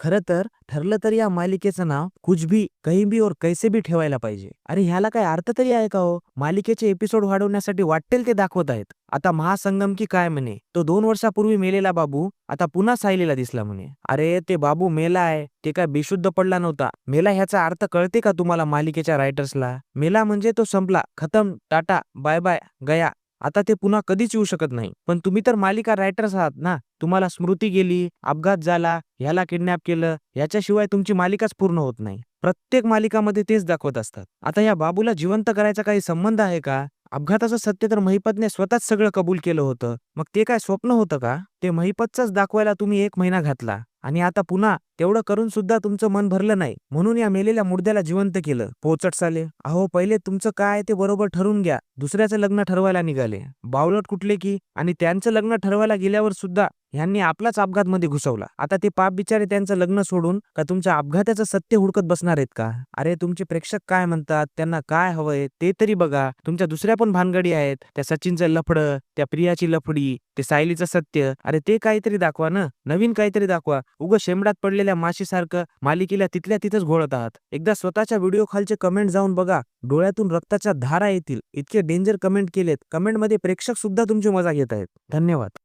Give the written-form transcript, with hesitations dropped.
खरं तर ठरलं तर या मालिकेचं नाव कुछ भी कहीं भी और कैसे भी ठेवायला पाहिजे. अरे ह्याला काय अर्थ तरी आहे का हो? मालिकेचे एपिसोड वाढवण्यासाठी वाटेल ते दाखवत आहेत. आता महासंगम की काय म्हणे, तो 2 वर्षापूर्वी मेलेला बाबू आता पुन्हा सायलीला दिसला म्हणे. अरे ते बाबू मेला आहे, ते काय बेशुद्ध पडला नव्हता. मेला ह्याचा अर्थ कळते का तुम्हाला मालिकेच्या रायटर्सला? मेला म्हणजे तो संपला, खतम, टाटा, बाय बाय, गया. आता ते पुन्हा कधीच येऊ शकत नाही. पण तुम्ही तर मालिका रायटर्स आहात ना. तुम्हाला स्मृती गेली, अपघात झाला, ह्याला किडनॅप केलं, याच्याशिवाय तुमची मालिकाच पूर्ण होत नाही. प्रत्येक मालिकामध्ये तेच दाखवत असतात. आता या बाबूला जिवंत करायचा काही संबंध आहे का? अपघाताचं सत्य तर महिपतने स्वतःच सगळं कबूल केलं होतं. मग ते काय स्वप्न होतं का? ते महिपतचाच दाखवायला तुम्ही 1 महिना घातला आणि आता पुन्हा तेवढं करून सुद्धा तुमचं मन भरलं नाही, म्हणून या मेलेल्या मुर्द्याला जिवंत केलं. पोचट साले. अहो पहिले तुमचं काय ते बरोबर ठरवून घ्या. दुसऱ्याचं लग्न ठरवायला निघाले. बावलट कुठले की. आणि त्यांचं लग्न ठरवायला गेल्यावर सुद्धा ह्यांनी आपलाच अपघात मध्ये घुसवला. आता ते पाप बिचारे त्यांचं लग्न सोडून का तुमच्या अपघाताचं सत्य हुडकत बसणार आहेत का? अरे तुमचे प्रेक्षक काय म्हणतात, त्यांना काय हवंय ते तरी बघा. तुमच्या दुसऱ्या पण भानगडी आहेत, त्या सचिनचं लफडं, त्या प्रियाची लफडी, ते सायलीचं सत्य. अरे ते काहीतरी दाखवा ना, नवीन काहीतरी दाखवा. उगं शेंबडात पडलेल्या माशीसारखं मालिकेला तिथल्या तिथंच घोळत आहात. एकदा स्वतःच्या व्हिडिओ खालचे कमेंट जाऊन बघा, डोळ्यातून रक्ताच्या धारा येतील. इतके डेंजर कमेंट केलेत. कमेंटमध्ये प्रेक्षक सुद्धा तुमची मजा घेत आहेत. धन्यवाद.